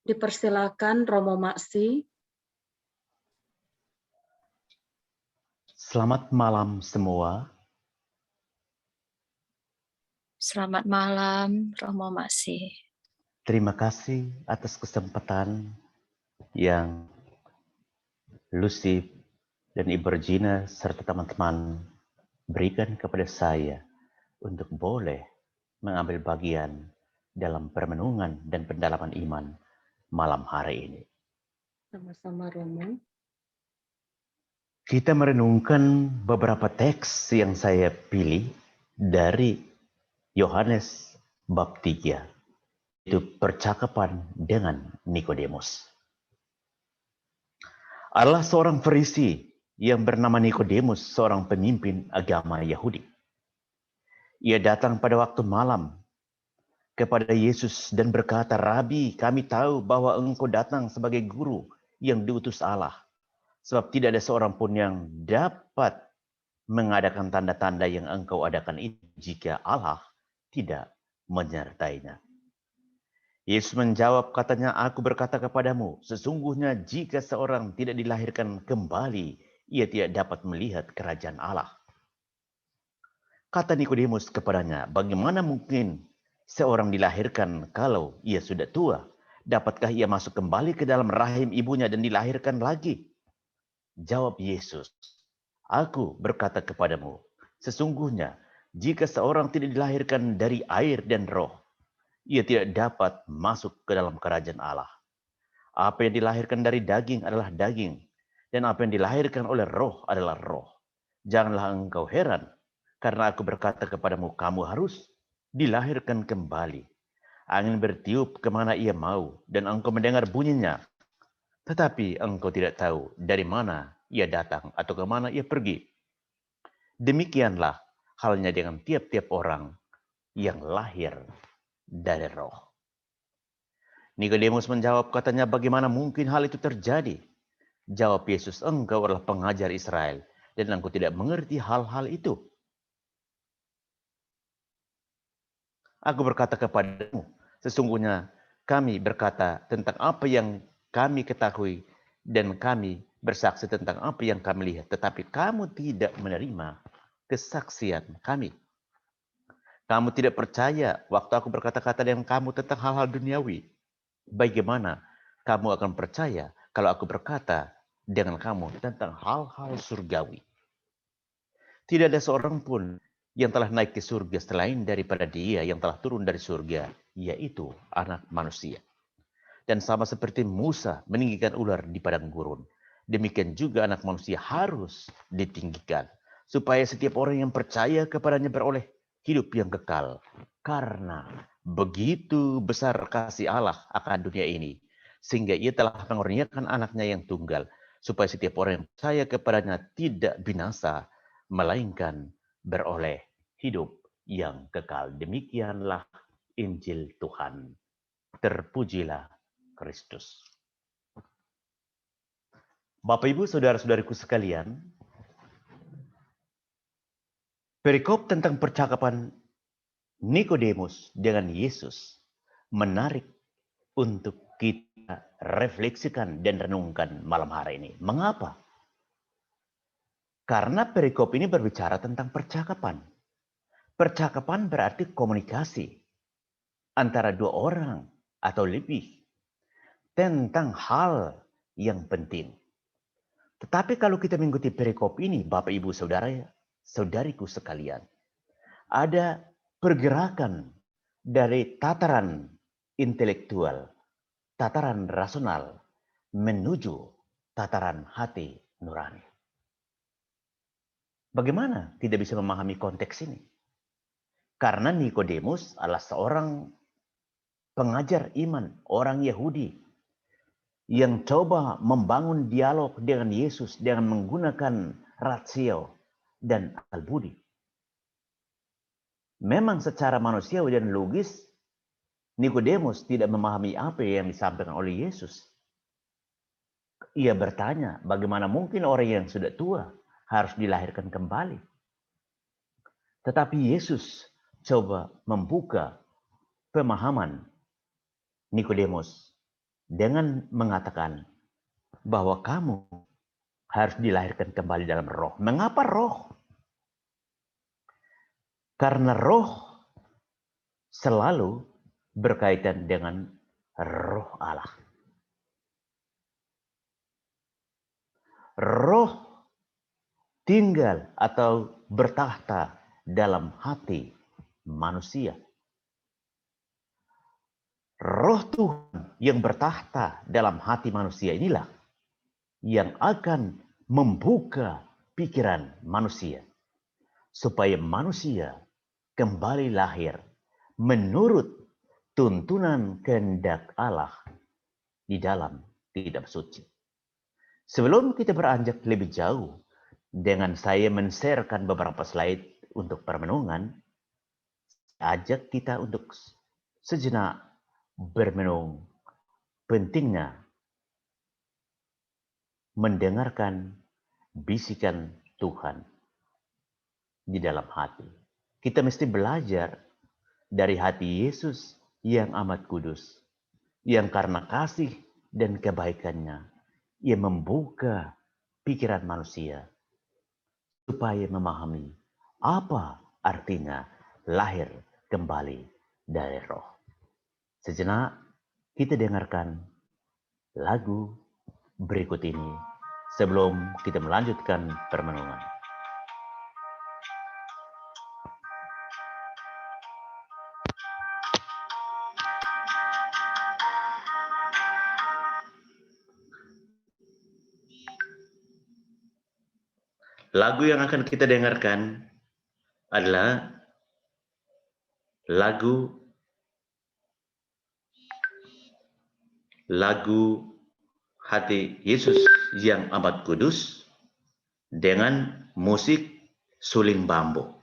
Dipersilakan Romo Maksi. Selamat malam semua. Selamat malam, Romo Maksi. Terima kasih atas kesempatan yang Lucy dan Ibu Regina serta teman-teman berikan kepada saya untuk boleh mengambil bagian dalam permenungan dan pendalaman iman malam hari ini. Sama-sama Romo. Kita merenungkan beberapa teks yang saya pilih dari Yohanes bab 3, itu percakapan dengan Nikodemus. Adalah seorang Farisi yang bernama Nikodemus, seorang pemimpin agama Yahudi. Ia datang pada waktu malam kepada Yesus dan berkata, "Rabi, kami tahu bahwa engkau datang sebagai guru yang diutus Allah. Sebab tidak ada seorang pun yang dapat mengadakan tanda-tanda yang engkau adakan itu jika Allah tidak menyertainya." Yesus menjawab, katanya, "Aku berkata kepadamu, sesungguhnya jika seorang tidak dilahirkan kembali, ia tidak dapat melihat kerajaan Allah." Kata Nikodemus kepadanya, "Bagaimana mungkin seorang dilahirkan kalau ia sudah tua? Dapatkah ia masuk kembali ke dalam rahim ibunya dan dilahirkan lagi?" Jawab Yesus, "Aku berkata kepadamu, sesungguhnya jika seorang tidak dilahirkan dari air dan roh, ia tidak dapat masuk ke dalam kerajaan Allah. Apa yang dilahirkan dari daging adalah daging, dan apa yang dilahirkan oleh roh adalah roh. Janganlah engkau heran, karena aku berkata kepadamu, kamu harus dilahirkan kembali. Angin bertiup kemana ia mau, dan engkau mendengar bunyinya, tetapi engkau tidak tahu dari mana ia datang atau kemana ia pergi. Demikianlah halnya dengan tiap-tiap orang yang lahir dari roh." Nikodemus menjawab, katanya, "Bagaimana mungkin hal itu terjadi?" Jawab Yesus, "Engkau adalah pengajar Israel dan engkau tidak mengerti hal-hal itu. Aku berkata kepadamu, sesungguhnya kami berkata tentang apa yang kami ketahui dan kami bersaksi tentang apa yang kami lihat, tetapi kamu tidak menerima kesaksian kami. Kamu tidak percaya waktu aku berkata-kata dengan kamu tentang hal-hal duniawi. Bagaimana kamu akan percaya kalau aku berkata dengan kamu tentang hal-hal surgawi? Tidak ada seorang pun yang telah naik ke surga selain daripada Dia yang telah turun dari surga, yaitu Anak Manusia. Dan sama seperti Musa meninggikan ular di padang gurun, demikian juga Anak Manusia harus ditinggikan, supaya setiap orang yang percaya kepadanya beroleh hidup yang kekal. Karena begitu besar kasih Allah akan dunia ini, sehingga ia telah mengurniakan anaknya yang tunggal, supaya setiap orang yang percaya kepadanya tidak binasa, melainkan beroleh hidup yang kekal. Demikianlah Injil Tuhan. Terpujilah Kristus. Bapak, Ibu, saudara-saudariku sekalian, perikop tentang percakapan Nikodemus dengan Yesus menarik untuk kita refleksikan dan renungkan malam hari ini. Mengapa? Karena perikop ini berbicara tentang percakapan. Percakapan berarti komunikasi antara dua orang atau lebih tentang hal yang penting. Tetapi kalau kita mengikuti perikop ini, Bapak, Ibu, saudariku sekalian, ada pergerakan dari tataran intelektual, tataran rasional, menuju tataran hati nurani. Bagaimana tidak bisa memahami konteks ini? Karena Nikodemus adalah seorang pengajar iman, orang Yahudi, yang coba membangun dialog dengan Yesus dengan menggunakan rasio dan akal budi. Memang secara manusiawi dan logis, Nikodemus tidak memahami apa yang disampaikan oleh Yesus. Ia bertanya, bagaimana mungkin orang yang sudah tua harus dilahirkan kembali? Tetapi Yesus coba membuka pemahaman Nikodemus dengan mengatakan bahwa kamu harus dilahirkan kembali dalam roh. Mengapa roh? Karena roh selalu berkaitan dengan roh Allah. Roh tinggal atau bertahta dalam hati manusia. Roh Tuhan yang bertahta dalam hati manusia inilah yang akan membuka pikiran manusia supaya manusia kembali lahir menurut tuntunan kehendak Allah di dalam kitab suci. Sebelum kita beranjak lebih jauh dengan saya men-sharekan beberapa slide untuk permenungan, ajak kita untuk sejenak bermenung pentingnya mendengarkan bisikan Tuhan di dalam hati. Kita mesti belajar dari hati Yesus yang amat kudus, yang karena kasih dan kebaikannya, ia membuka pikiran manusia supaya memahami apa artinya lahir kembali dari roh. Sejenak kita dengarkan lagu berikut ini sebelum kita melanjutkan permenungan. Lagu yang akan kita dengarkan adalah lagu hati Yesus yang amat kudus dengan musik suling bambu.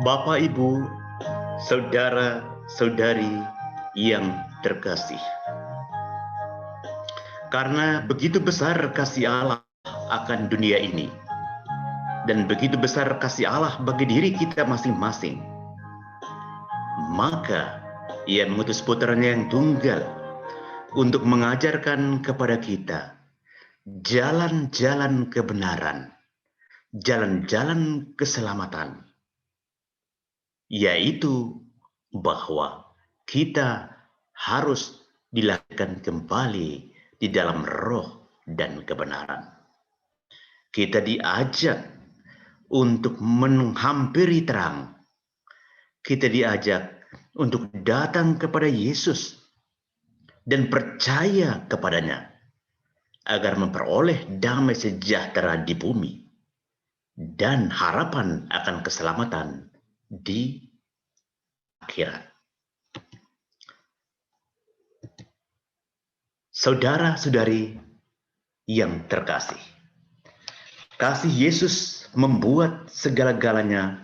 Bapak, Ibu, saudara-saudari yang terkasih. Karena begitu besar kasih Allah akan dunia ini, dan begitu besar kasih Allah bagi diri kita masing-masing, maka Ia mengutus putranya yang tunggal untuk mengajarkan kepada kita jalan-jalan kebenaran, jalan-jalan keselamatan, yaitu bahwa kita harus dilahirkan kembali di dalam roh dan kebenaran. Kita diajak untuk menghampiri terang. Kita diajak untuk datang kepada Yesus dan percaya kepadanya agar memperoleh damai sejahtera di bumi dan harapan akan keselamatan di akhirat. Saudara-saudari yang terkasih, kasih Yesus membuat segala-galanya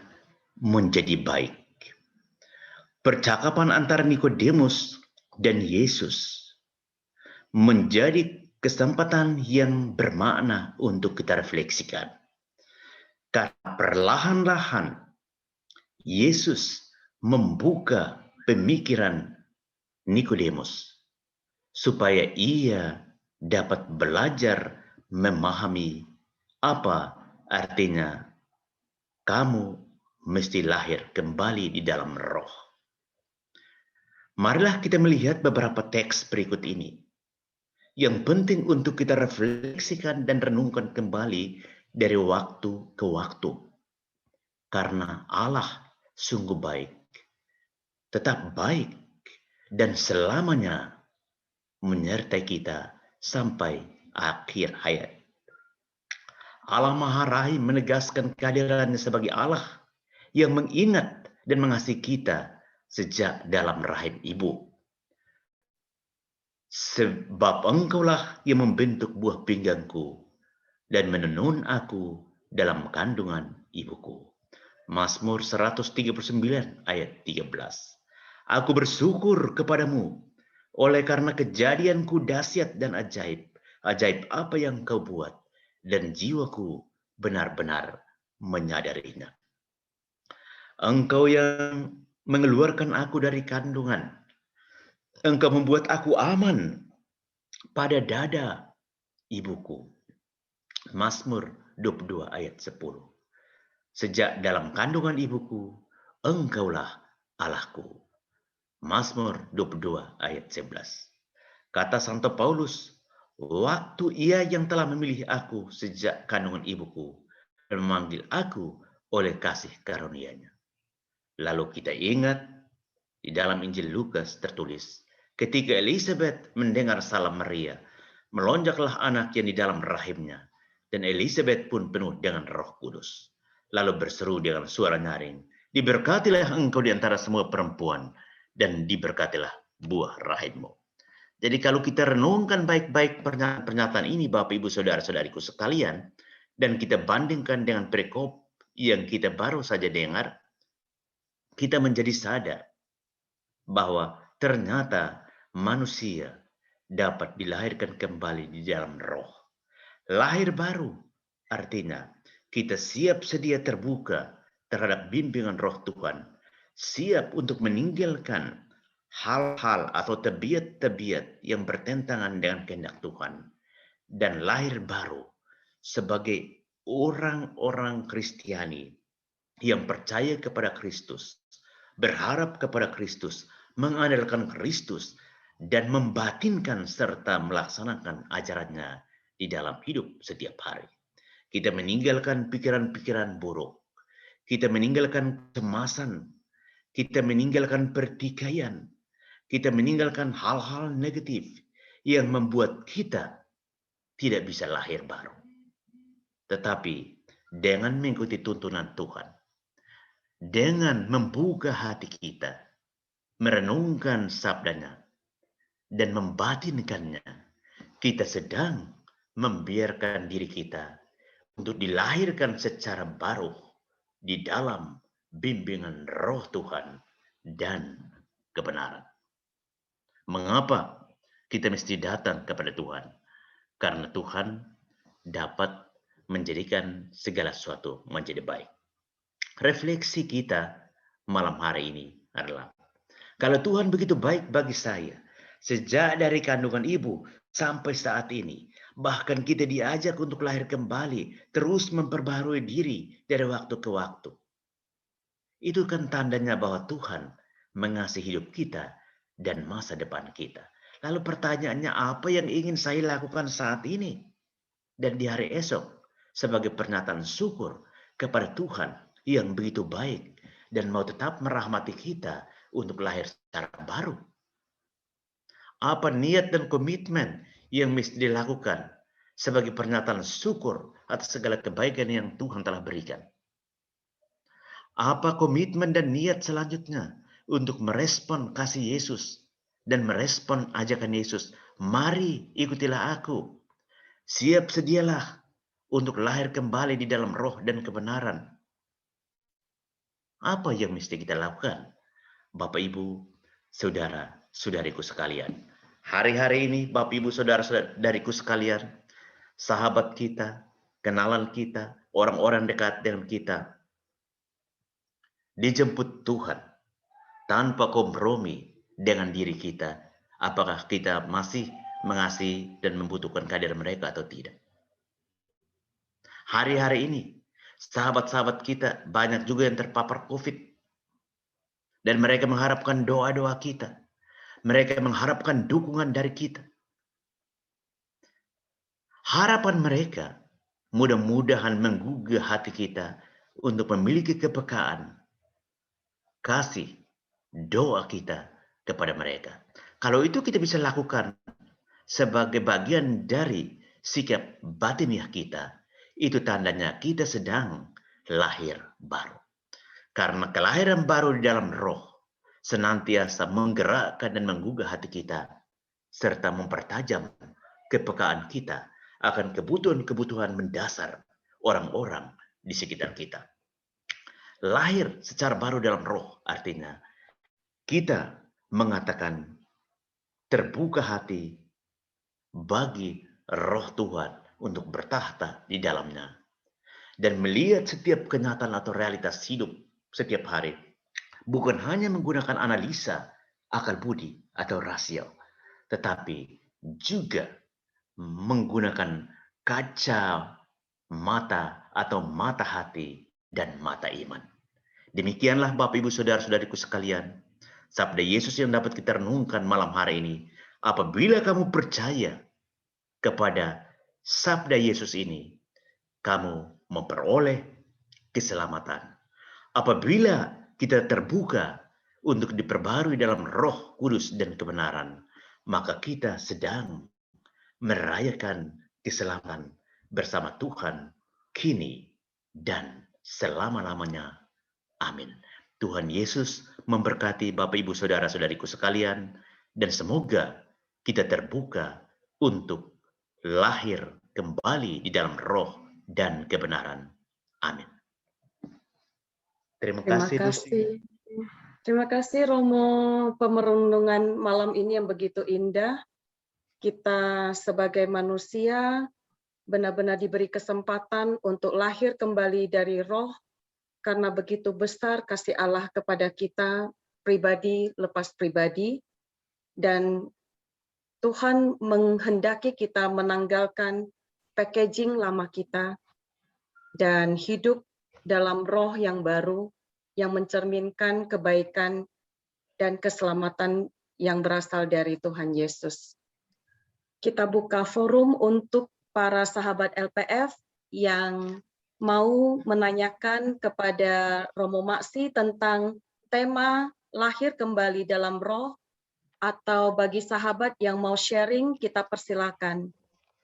menjadi baik. Percakapan antara Nikodemus dan Yesus menjadi kesempatan yang bermakna untuk kita refleksikan. Karena perlahan-lahan Yesus membuka pemikiran Nikodemus supaya ia dapat belajar memahami apa artinya kamu mesti lahir kembali di dalam roh. Marilah kita melihat beberapa teks berikut ini yang penting untuk kita refleksikan dan renungkan kembali dari waktu ke waktu. Karena Allah sungguh baik, tetap baik, dan selamanya menyertai kita sampai akhir hayat. Allah Maha Rahim menegaskan kehadirannya sebagai Allah yang mengingat dan mengasihi kita sejak dalam rahim ibu. Sebab engkaulah yang membentuk buah pinggangku dan menenun aku dalam kandungan ibuku. Mazmur 139 ayat 13. Aku bersyukur kepadamu oleh karena kejadianku dahsyat dan ajaib. Ajaib apa yang kau buat dan jiwaku benar-benar menyadarinya. Engkau yang mengeluarkan aku dari kandungan. Engkau membuat aku aman pada dada ibuku. Mazmur 22 ayat 10. Sejak dalam kandungan ibuku, engkaulah Allahku. Mazmur 22 ayat 11. Kata Santo Paulus, waktu ia yang telah memilih aku sejak kandungan ibuku dan memanggil aku oleh kasih karunia-Nya. Lalu kita ingat di dalam Injil Lukas tertulis, ketika Elizabeth mendengar salam Maria, melonjaklah anak yang di dalam rahimnya, dan Elizabeth pun penuh dengan Roh Kudus. Lalu berseru dengan suara nyaring, diberkatilah engkau di antara semua perempuan, dan diberkatilah buah rahimmu. Jadi kalau kita renungkan baik-baik pernyataan ini, Bapak, Ibu, Saudara-saudariku sekalian, dan kita bandingkan dengan perikop yang kita baru saja dengar, kita menjadi sadar bahwa ternyata manusia dapat dilahirkan kembali di dalam roh. Lahir baru artinya kita siap sedia terbuka terhadap bimbingan roh Tuhan, siap untuk meninggalkan hal-hal atau tabiat-tabiat yang bertentangan dengan kehendak Tuhan, dan lahir baru sebagai orang-orang Kristiani yang percaya kepada Kristus, berharap kepada Kristus, mengandalkan Kristus, dan membatinkan serta melaksanakan ajarannya di dalam hidup setiap hari. Kita meninggalkan pikiran-pikiran buruk. Kita meninggalkan kecemasan. Kita meninggalkan pertikaian. Kita meninggalkan hal-hal negatif yang membuat kita tidak bisa lahir baru. Tetapi dengan mengikuti tuntunan Tuhan, dengan membuka hati kita, merenungkan sabdanya, dan membatinkannya, kita sedang membiarkan diri kita untuk dilahirkan secara baru di dalam bimbingan roh Tuhan dan kebenaran. Mengapa kita mesti datang kepada Tuhan? Karena Tuhan dapat menjadikan segala sesuatu menjadi baik. Refleksi kita malam hari ini adalah, kalau Tuhan begitu baik bagi saya, sejak dari kandungan ibu sampai saat ini, bahkan kita diajak untuk lahir kembali, terus memperbaharui diri dari waktu ke waktu. Itu kan tandanya bahwa Tuhan mengasihi hidup kita dan masa depan kita. Lalu pertanyaannya, apa yang ingin saya lakukan saat ini dan di hari esok sebagai pernyataan syukur kepada Tuhan yang begitu baik dan mau tetap merahmati kita untuk lahir secara baru? Apa niat dan komitmen yang mesti dilakukan sebagai pernyataan syukur atas segala kebaikan yang Tuhan telah berikan? Apa komitmen dan niat selanjutnya untuk merespon kasih Yesus dan merespon ajakan Yesus? Mari ikutilah aku. Siap sedialah untuk lahir kembali di dalam roh dan kebenaran. Apa yang mesti kita lakukan? Bapak, Ibu, saudara-saudariku sekalian. Hari-hari ini Bapak, Ibu, saudara-saudariku sekalian, sahabat kita, kenalan kita, orang-orang dekat dengan kita, dijemput Tuhan tanpa kompromi dengan diri kita. Apakah kita masih mengasihi dan membutuhkan kehadiran mereka atau tidak? Hari-hari ini, sahabat-sahabat kita banyak juga yang terpapar COVID. Dan mereka mengharapkan doa-doa kita. Mereka mengharapkan dukungan dari kita. Harapan mereka mudah-mudahan menggugah hati kita untuk memiliki kepekaan, kasih, doa kita kepada mereka. Kalau itu kita bisa lakukan sebagai bagian dari sikap batiniah kita, itu tandanya kita sedang lahir baru. Karena kelahiran baru di dalam roh senantiasa menggerakkan dan menggugah hati kita, serta mempertajam kepekaan kita akan kebutuhan-kebutuhan mendasar orang-orang di sekitar kita. Lahir secara baru dalam roh artinya kita mengatakan terbuka hati bagi roh Tuhan untuk bertahta di dalamnya dan melihat setiap kenyataan atau realitas hidup setiap hari, bukan hanya menggunakan analisa, akal budi, atau rasio, tetapi juga menggunakan kaca mata atau mata hati dan mata iman. Demikianlah Bapak, Ibu, saudara-saudariku sekalian, sabda Yesus yang dapat kita renungkan malam hari ini. Apabila kamu percaya kepada sabda Yesus ini, kamu memperoleh keselamatan. Apabila kita terbuka untuk diperbarui dalam Roh Kudus dan kebenaran, maka kita sedang merayakan keselamatan bersama Tuhan kini dan selama-lamanya. Amin. Tuhan Yesus memberkati Bapak, Ibu, saudara-saudariku sekalian, dan semoga kita terbuka untuk lahir kembali di dalam roh dan kebenaran. Amin. Terima kasih. Terima kasih Romo, pemerenungan malam ini yang begitu indah. Kita sebagai manusia benar-benar diberi kesempatan untuk lahir kembali dari roh, karena begitu besar kasih Allah kepada kita pribadi lepas pribadi, dan Tuhan menghendaki kita menanggalkan packaging lama kita dan hidup dalam roh yang baru yang mencerminkan kebaikan dan keselamatan yang berasal dari Tuhan Yesus. Kita buka forum untuk para sahabat LPF yang mau menanyakan kepada Romo Maksi tentang tema lahir kembali dalam roh, atau bagi sahabat yang mau sharing, kita persilakan.